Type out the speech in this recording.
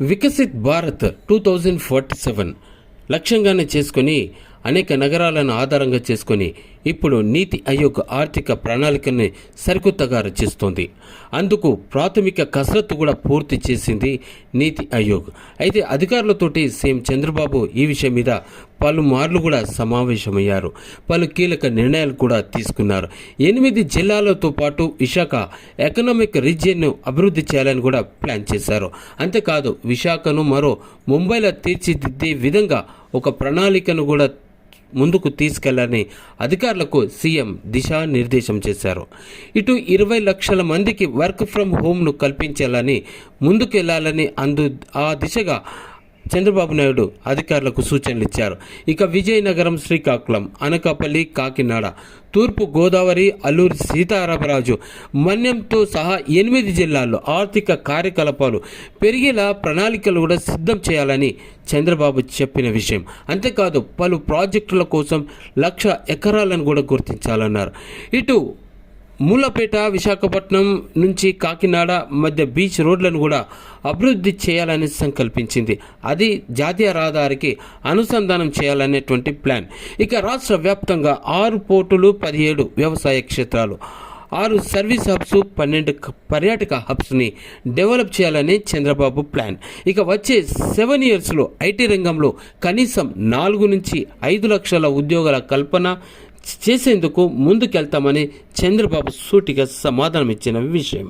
వికసిత్ భారత్ 2047 లక్ష్యంగానే చేసుకుని అనేక నగరాలను ఆధారంగా చేసుకుని ఇప్పుడు నీతి ఆయోగ్ ఆర్థిక ప్రణాళికని సరికొత్తగా రచిస్తోంది. అందుకు ప్రాథమిక కసరత్తు కూడా పూర్తి చేసింది నీతి ఆయోగ్. అయితే అధికారులతోటి సీఎం చంద్రబాబు ఈ విషయం మీద పలుమార్లు కూడా సమావేశమయ్యారు. పలు కీలక నిర్ణయాలు కూడా తీసుకున్నారు. 8 జిల్లాలతో పాటు విశాఖ ఎకనామిక్ రీజియన్ను అభివృద్ధి చేయాలని కూడా ప్లాన్ చేశారు. అంతేకాదు విశాఖను మరో ముంబైలో తీర్చిదిద్దే విధంగా ఒక ప్రణాళికను కూడా ముందుకు తీసుకెళ్లాలని అధికారులకు సీఎం దిశానిర్దేశం చేశారు. ఇటు 20 లక్షల మందికి వర్క్ ఫ్రం హోమ్ను కల్పించాలని ముందుకెళ్లాలని ఆ దిశగా చంద్రబాబు నాయుడు అధికారులకు సూచనలు ఇచ్చారు. ఇక విజయనగరం, శ్రీకాకుళం, అనకాపల్లి, కాకినాడ, తూర్పు గోదావరి, అల్లూరి సీతారామరాజు, మన్యంతో సహా 8 జిల్లాల్లో ఆర్థిక కార్యకలాపాలు పెరిగేలా ప్రణాళికలు కూడా సిద్ధం చేయాలని చంద్రబాబు చెప్పిన విషయం. అంతేకాదు పలు ప్రాజెక్టుల కోసం 1,00,000 ఎకరాలను కూడా గుర్తించాలన్నారు. ఇటు మూలపేట, విశాఖపట్నం నుంచి కాకినాడ మధ్య బీచ్ రోడ్లను కూడా అభివృద్ధి చేయాలని సంకల్పించింది. అది జాతీయ రహదారికి అనుసంధానం చేయాలనేటువంటి ప్లాన్. ఇక రాష్ట్ర వ్యాప్తంగా 6 పోర్టులు, 17 వ్యవసాయ క్షేత్రాలు, 6 సర్వీస్ హబ్స్, 12 పర్యాటక హబ్స్ని డెవలప్ చేయాలని చంద్రబాబు ప్లాన్. ఇక వచ్చే 7 ఇయర్స్లో ఐటీ రంగంలో కనీసం 4 నుంచి 5 లక్షల ఉద్యోగాల కల్పన చేసేందుకు ముందుకెళ్తామని చంద్రబాబు సూటిగా సమాధానం ఇచ్చిన విషయం.